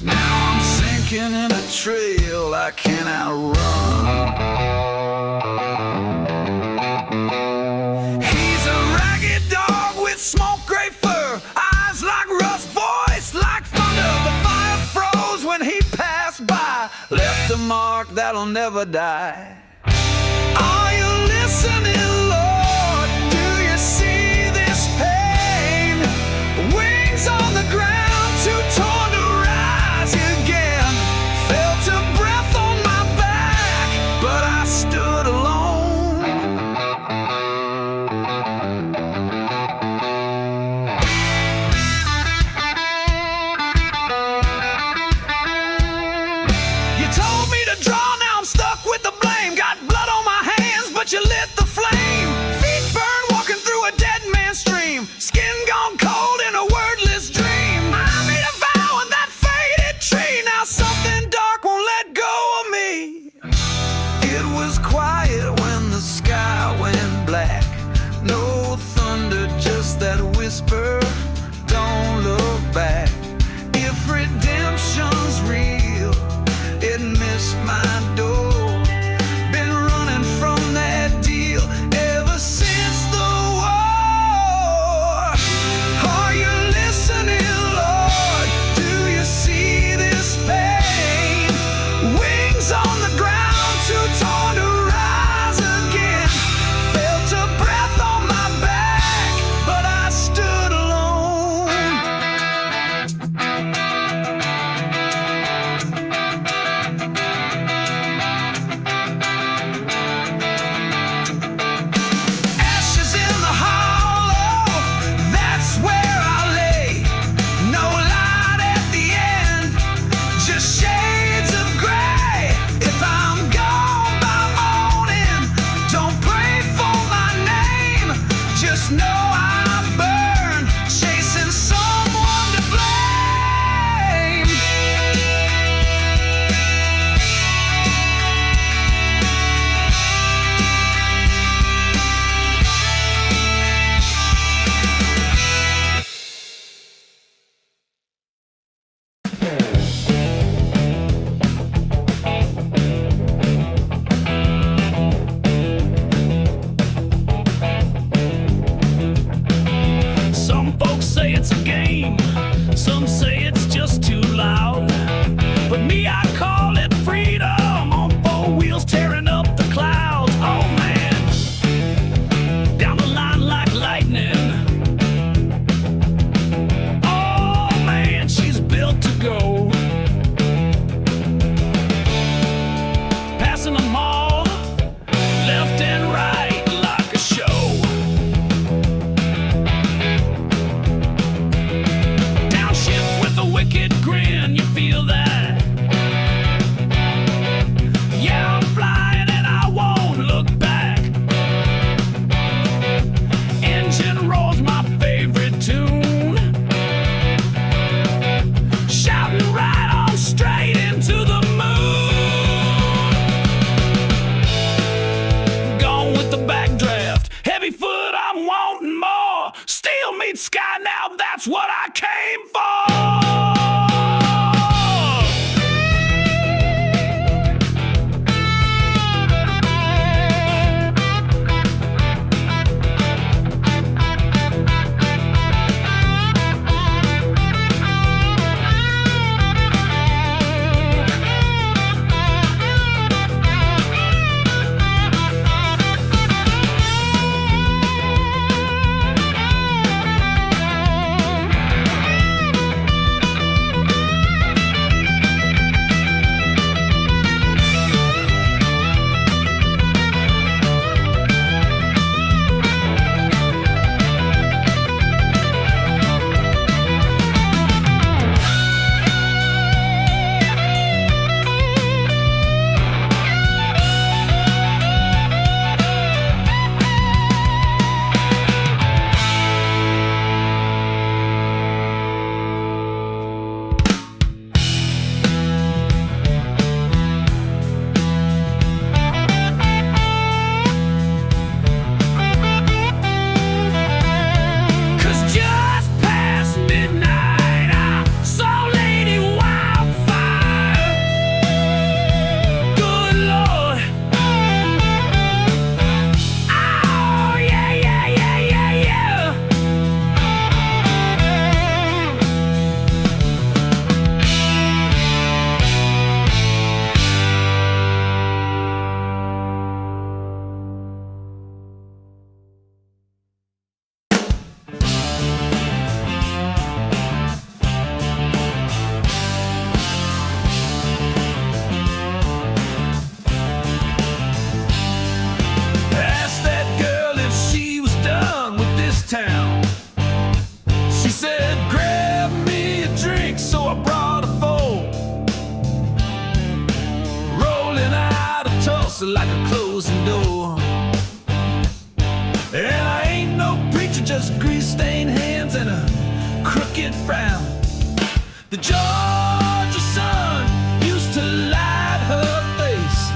Now I'm sinking in a trail I can't outrun. He's a ragged dog with smoke gray fur, eyes like rust, voice like thunder. The fire froze when he passed by, left a mark that'll never die. Are you listening, Lord? Do you see this pain? Wings on the ground, too torn to rise again. Felt a breath on my back, but I stood alone. You told me to draw, now I'm stuck with the blame. Got blood on my hands, but you lit the flame. Feet burn, walking through a dead man's stream. Skin gone cold in a wordless dream. I made a vow in that faded tree. Now something dark won't let go of me. It was quiet when the sky went black. No thunder, just that whisper, don't look back. If redemption's real, it missed my door. Been running from that deal ever since the war. Are you listening, Lord? Do you see this pain? Wings on the ground, too torn to rise again. Felt a breath on my back, but I stood alone. Ashes in the hollow, that's where I lay. No light at the end, just shades of gray. If I'm gone by morning, don't pray for my name. Just know I burn, chasing someone to blame. Some folks say it's a game, some say it's just too loud. But me, I call it freedom, on four wheels tearing up the clouds. Oh man, down the line like lightning. Oh man, she's built to go. Passing them all, left and right like a show. Downshift with a wicked grin, you feel that? Yeah, I'm flying and I won't look back. Engine roars my favorite tune, shouting right on straight into the moon. Gone with the backdraft, heavy foot, I'm wanting more. Steel meets sky, now that's what I came for. eyes, grease-stained hands, and a crooked frown. The Georgia sun used to light her face,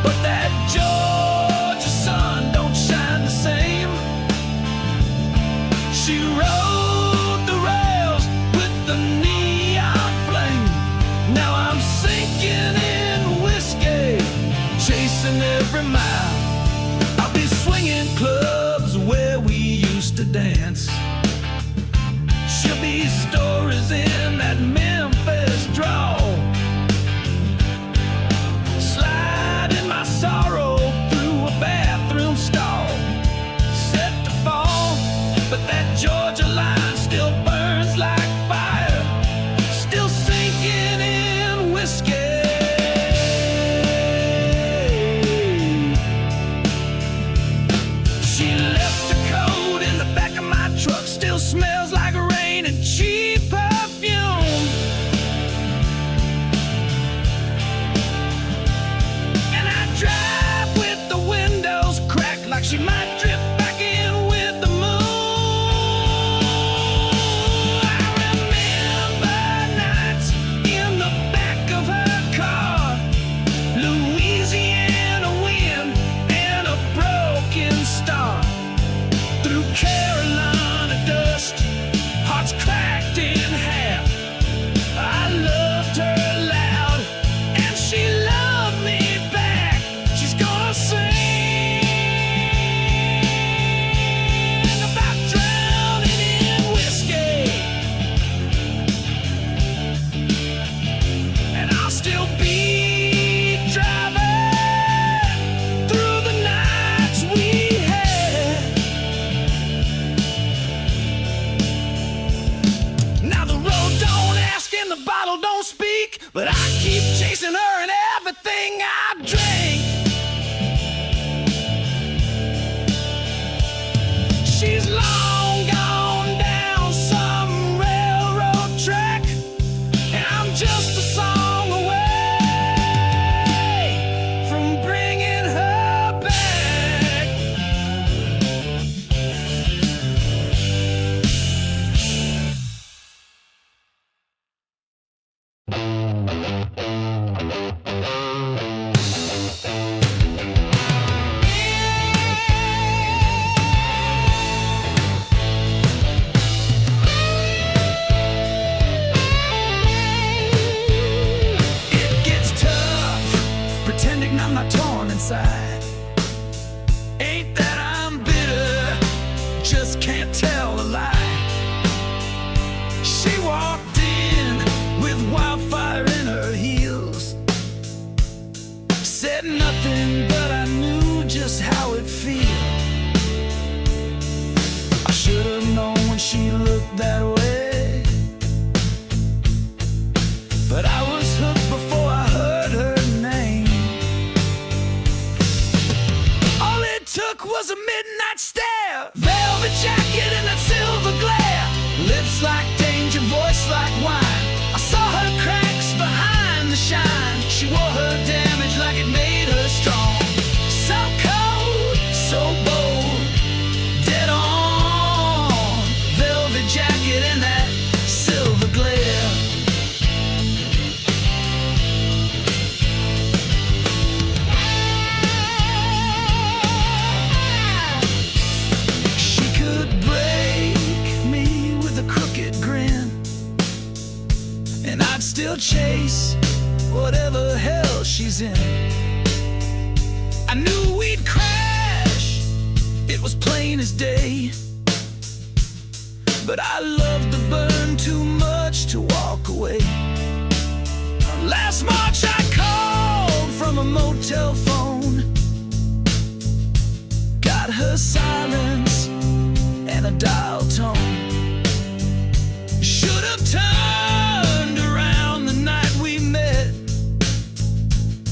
but that Georgia sun don't shine the same. She rode the rails with the neon flame. Now I'm sinking in whiskey, chasing every mile. I'll be swinging clubs where we used to dance. She'll be stories in that Memphis drawl, sliding my sorrow through a bathroom stall, set to fall, but that Georgia line still burns like fire, still sinking in whiskey. She left a coat in the back of my truck, still smells like rain and cheap perfume. And I drive with the windows cracked like she might drift back in with the moon. I remember nights in the back of her car, Louisiana wind and a broken star. Through Carolina dust, hearts cracked in half. I loved her loud, and she loved me back. She's gonna sing about drowning in whiskey, and I'll still be driving through the nights we had. Now the road don't ask and the bottle don't speak, but I keep chasing her and everything I drink. She's long gone down some railroad track, and I'm just a song away from bringing her back. It gets tough pretending I'm not torn inside. Ain't that I'm bitter, just can't tell a lie. She walked in with wildfire in her heels, said nothing, but I knew just how it feels. I should have known when she looked that way, but I was hooked before I heard her name. All it took was a midnight stare, velvet jacket and that silver glare, lips like danger, voice like wine. I saw her cracks behind the shine. She wore her damage like it made her strong. So cold, so bold, dead on, velvet jacket and that silver glare. She could break me with a crooked grin, and I'd still chase whatever hell she's in. I knew we'd crash, it was plain as day, but I loved the burn too much to walk away. Last March I called from a motel phone, got her silence and a dial tone. Should have turned around the night we met,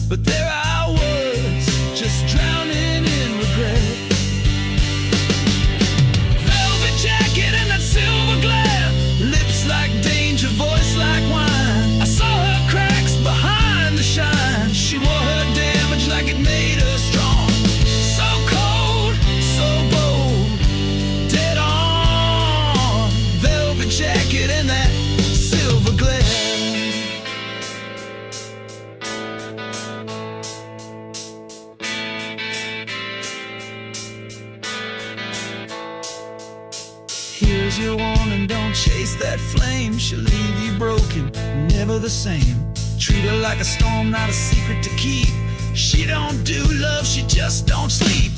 but there I was, just drowning in regret. Velvet jacket and that silver glare, lips like danger, voice like wine. I saw her cracks behind the shine. She wore her damage like it made her strong. So cold, so bold, dead on. Here's your warning, don't chase that flame. She'll leave you broken, never the same. Treat her like a storm, not a secret to keep. She don't do love, she just don't sleep.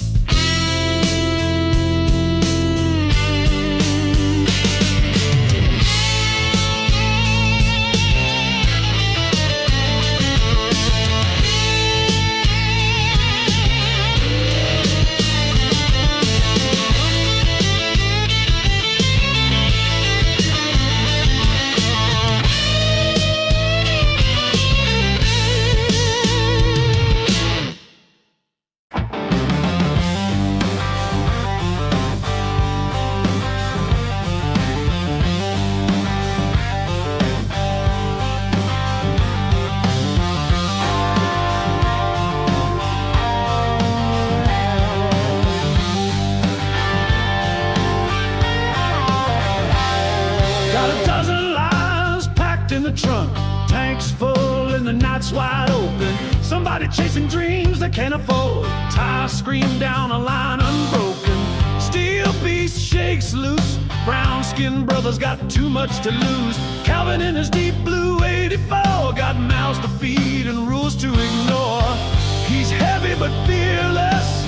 Got a dozen lives packed in the trunk, tanks full and the night's wide open. Somebody chasing dreams they can't afford, tires scream down a line unbroken. Steel beast shakes loose, brown-skinned brothers got too much to lose. Calvin in his deep blue 84 got mouths to feed and rules to ignore. He's heavy but fearless,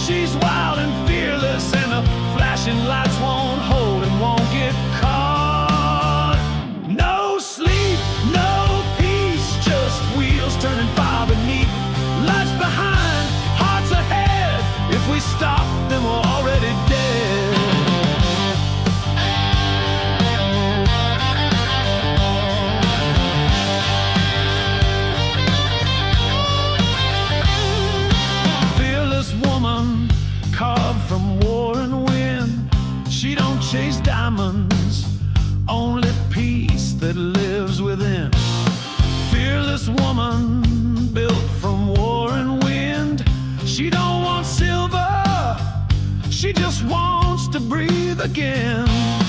she's wild and fearless, and the flashing lights won't hold and won't get caught. No sleep, no peace, just wheels turning fire beneath. Lights behind, hearts ahead. If we stop, then we're already dead. Fearless woman, carved from war and wind. She don't chase diamonds, only peace that lives within. Fearless woman, built from war and wind. She don't want silver, she just wants to breathe again.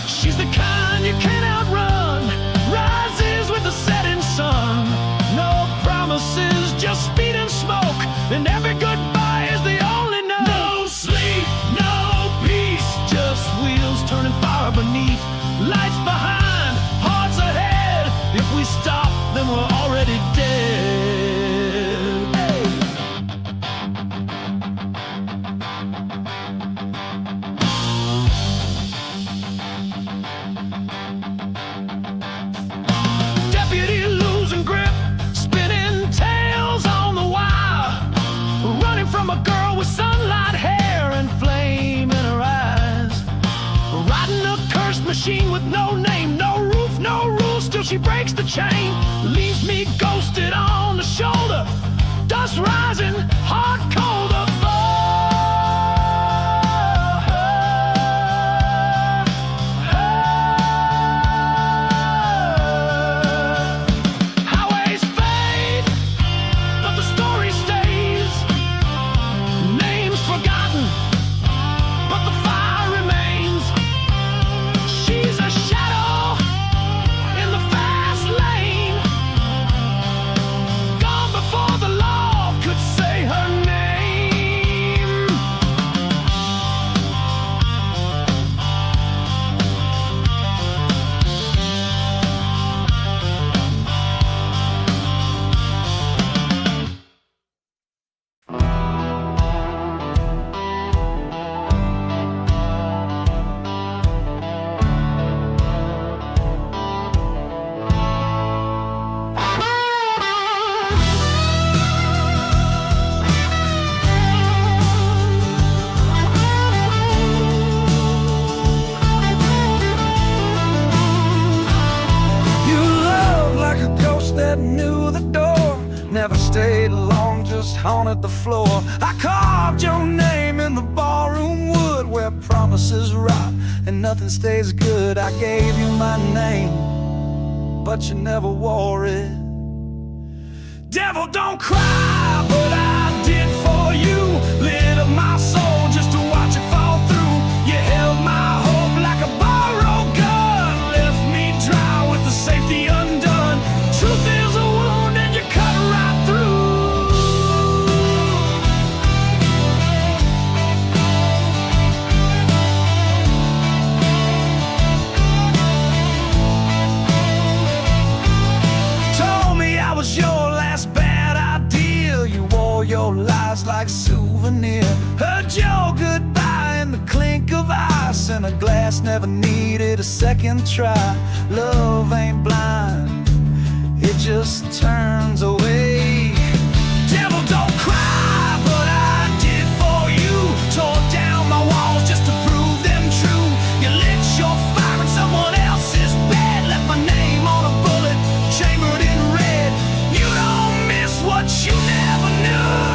She's the kind you can't outrun, rises with the setting sun. No promises, just speed and smoke, and every goodbye is the only no. No sleep, no peace, just wheels turning fire beneath. Lights behind, hearts ahead. If we stop, then we're already dead. Hey. Deputy losing grip, spinning tails on the wire, running from a girl with sunlight hair and flame in her eyes. Riding a cursed machine with no name, no roof, no rules, still she breaks the chain. Leaves me ghosted on the shoulder, dust rising, hard cold of highways fade, but the story stays. Names forgotten, but the fire remains. She's a shadow in the fast lane, gone before the law could say her name. You love like a ghost that knew the door, never stayed long, just haunted the floor. I carved your name in the barroom wood where promises rot and nothing stays good. I gave you my name, but you never wore it. Devil, don't cry, but I did for you. Lit up my soul just to watch it fall through. You held my hope like a borrowed gun, left me dry with the safety undone. Truth is a wound and you cut right through. souvenir. Heard your goodbye in the clink of ice, and a glass never needed a second try. Love ain't blind, it just turns away. Devil, don't cry, but I did for you. Tore down my walls just to prove them true. You lit your fire in someone else's bed, left my name on a bullet, chambered in red. You don't miss what you never knew.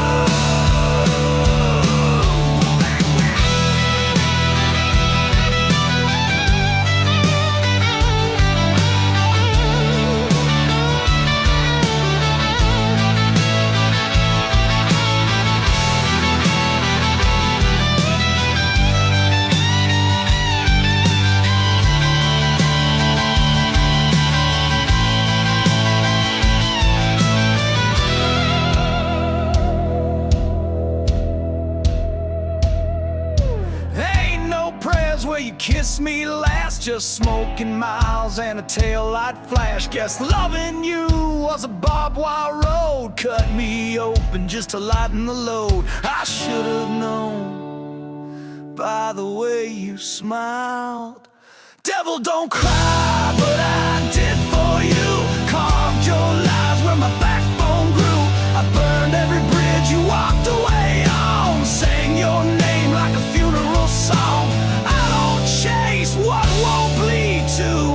Where you kissed me last, just smoking miles and a taillight flash. Guess loving you was a barbed wire road, cut me open just to lighten the load. I should have known by the way you smiled. Devil, don't cry, but I did for you. Carved your lies where my backbone grew. I burned every bridge you walked away on, sang your name like a funeral song. Chase what won't bleed to.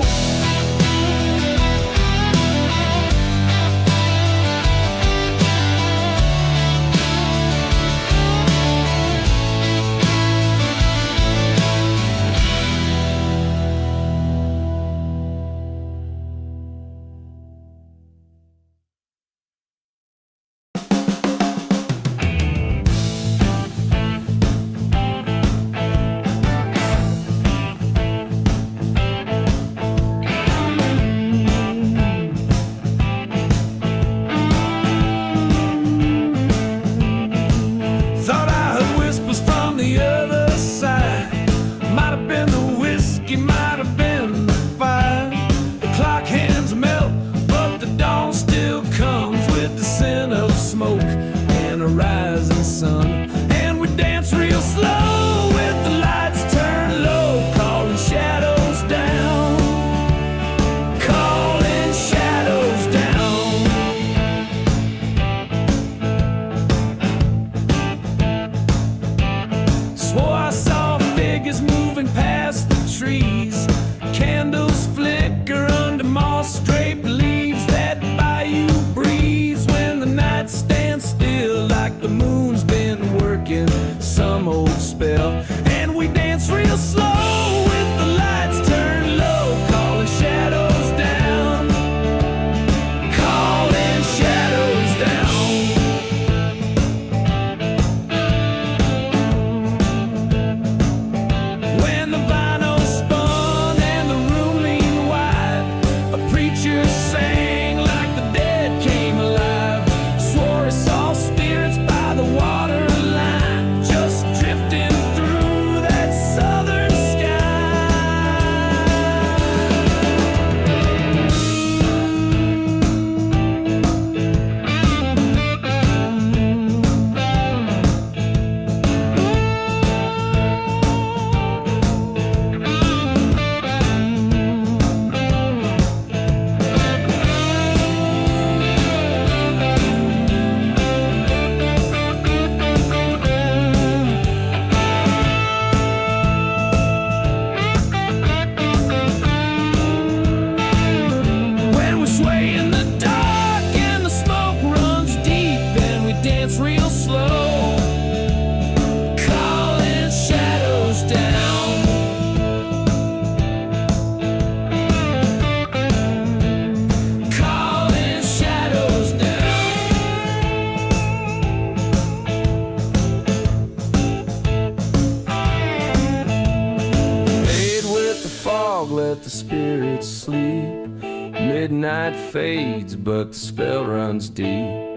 Let the spirits sleep. Midnight fades, but the spell runs deep.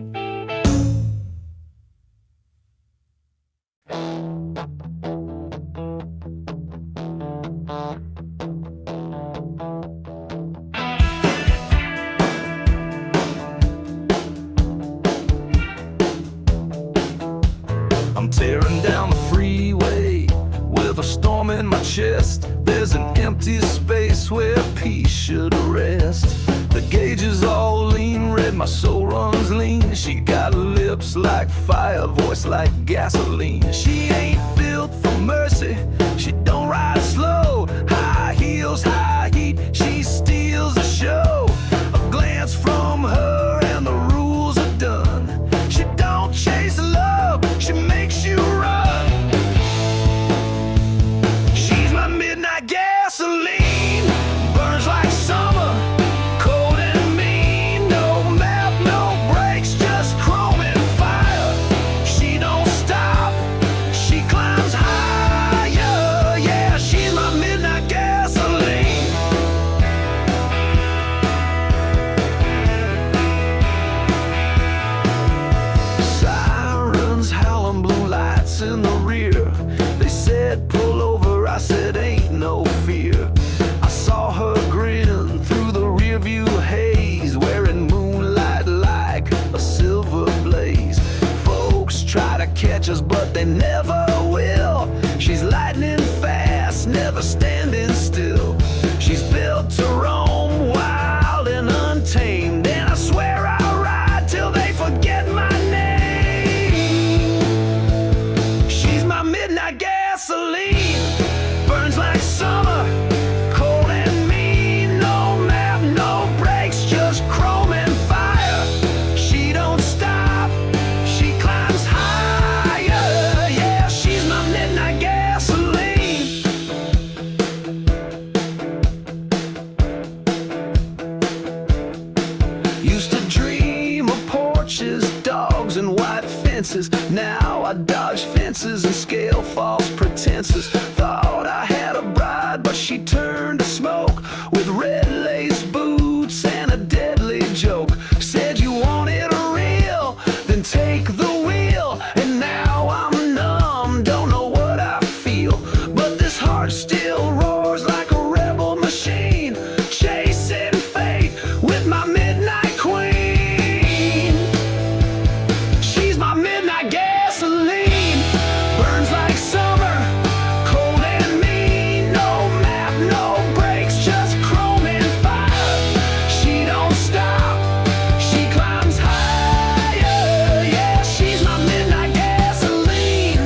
I'm tearing empty space where peace should rest. The gauges all lean red, my soul runs lean. She got lips like fire, voice like gasoline. She ain't built for mercy, she don't ride slow. High heels, high heat, she steals the show. A glance from her and the rules are done. She don't chase love, she makes you run. She's my midnight gasoline, burns like summer, cold and mean. No map, no brakes, just chrome and fire. She don't stop, she climbs higher. Yeah, she's my midnight gasoline. Sirens howling, blue lights in the rear. They said pull over, I said ain't no fear. I saw her grin through the rearview haze, wearing moonlight like a silver blaze. Folks try to catch us, but they never will. She's lightning fast, never standing still. She's built to roam, wild and untamed. And I swear I'll ride till they forget my name. She's my midnight gasoline, burns like summer, cold and mean. No map, no brakes, just chrome and fire. She don't stop, she climbs higher. Yeah, she's my midnight gasoline. Used to dream of porches, dogs, and white fences. Now I dodge fences and scale false pretenses. Thought I had a bride, but she turned to smoke with red lace boots and a deadly joke. Said you wanted a real, then take the wheel. And now I'm numb, don't know what I feel. But this heart still roars like a rebel machine, chasing fate with my midnight queen. She's my midnight gasoline, burns like summer, cold and mean. No map, no brakes, just chrome and fire. She don't stop, she climbs higher. Yeah, she's my midnight gasoline.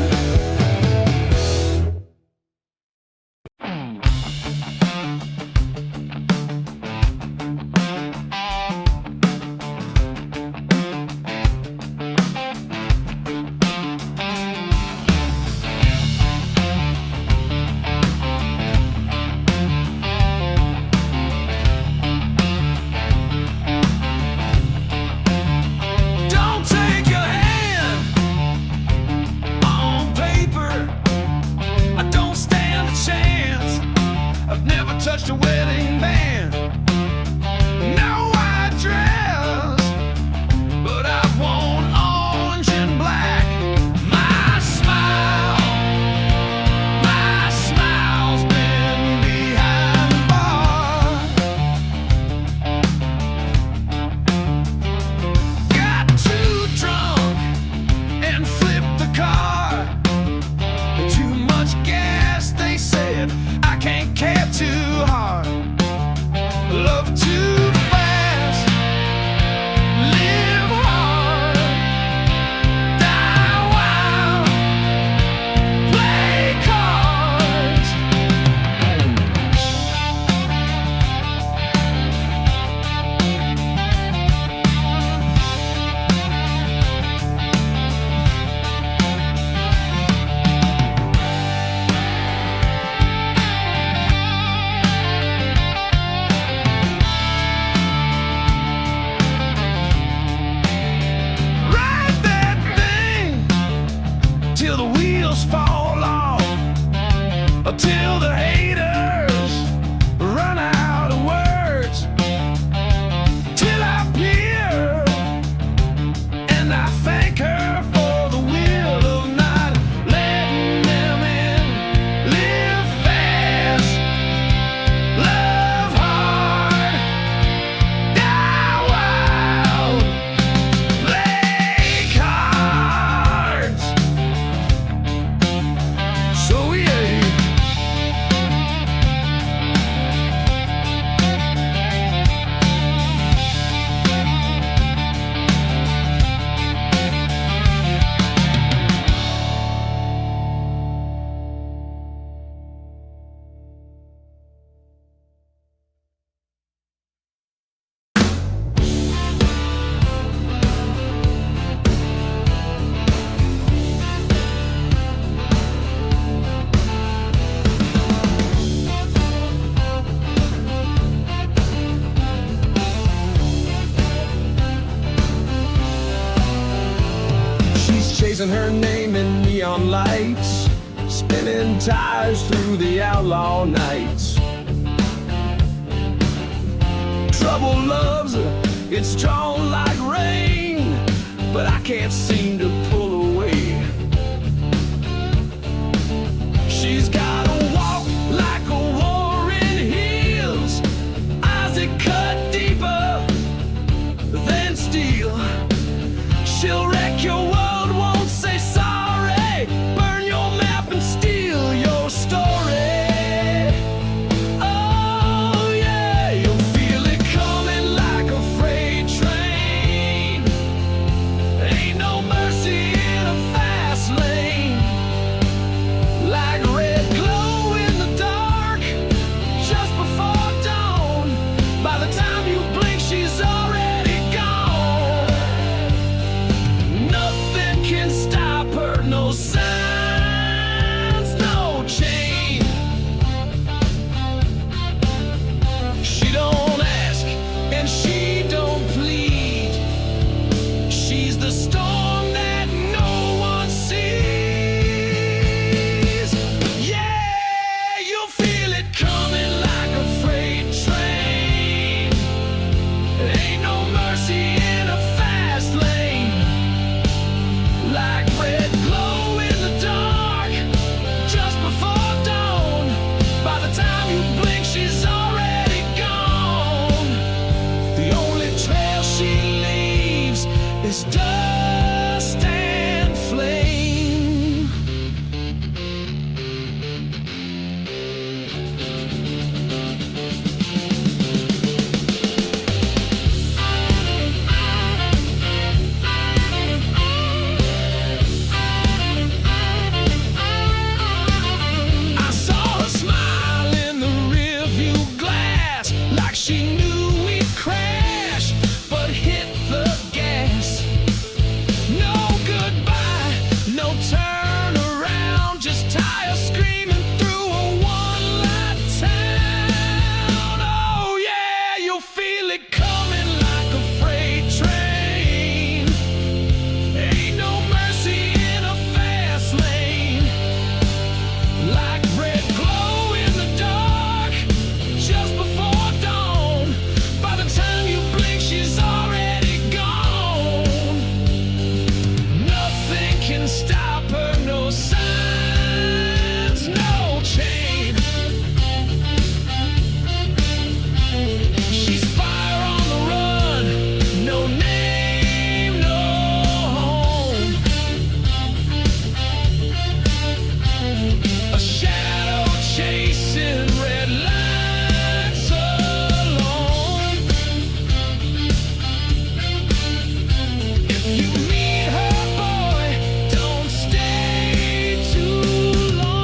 Don't take your hand on paper, I don't stand a chance. I've never touched a wedding band. No white dress, but I've worn orange and black. My smile's been behind the bar. Got too drunk and flipped the car. Too much gas, they said. I can't cab too hard. blazing her name in neon lights, spinning tires through the outlaw nights. Trouble loves her, it's drawn like rain, but I can't seem to pull away. She's got a walk like a war in heels, eyes that cut deeper than steel. She'll wreck your world, won't say sorry, burn your map and steal your story. Oh yeah, you'll feel it coming like a freight train. Ain't no mercy in a fast lane. Like red glow in the dark, just before dawn. By the time you blink, she's already gone. Nothing can stop her, no signs, no chain. She don't ask and she don't plead. She's the storm that no one sees. Yeah, you'll feel it coming like a freight train. Ain't no mercy in a fast lane. Like red glow in the dark, just before dawn. By the time you blink, she's already gone. The only trail she leaves is dust and flame. I saw her smile in the rearview glass, like she knew we'd crash, but hit the gas. No goodbye, no turn around, just tires screaming through a one-light town. Oh yeah, you'll feel it coming like a freight train. Ain't no mercy in a fast lane. Like red glow in the dark, just before dawn. By the time you blink, she's already gone. Nothing can stop her, no signs, no chain. She's fire on the run, no name, no home. A shadow chasing red lights alone. If you meet her, boy, don't stay too long.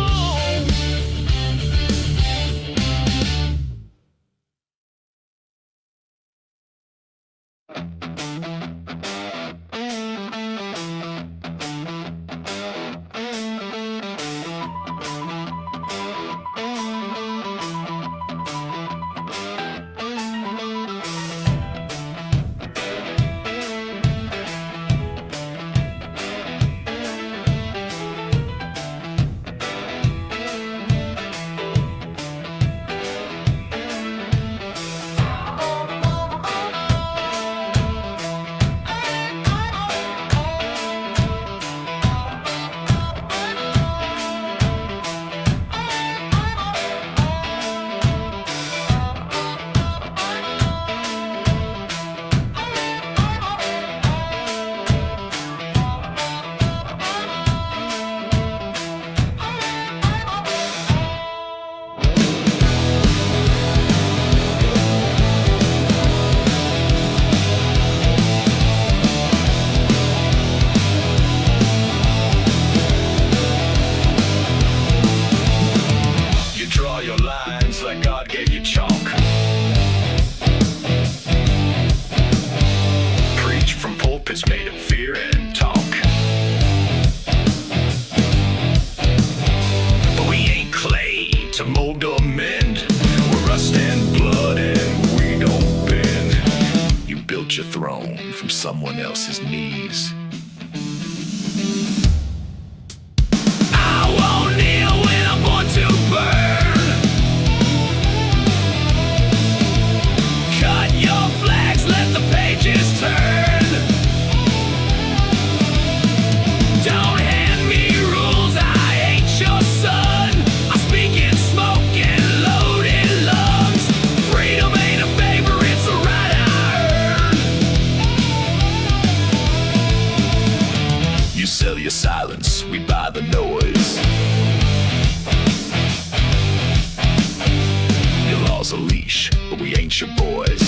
You draw your lines like God gave you chalk. Preach from pulpits made of fear and talk. But we ain't clay to mold or mend. We're rust and blood and we don't bend. You built your throne from someone else's knees. leash, but we ain't your boys.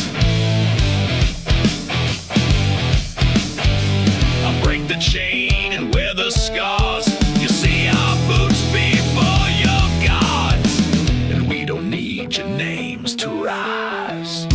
I break the chain and wear the scars. You see our boots before your gods, and we don't need your names to rise.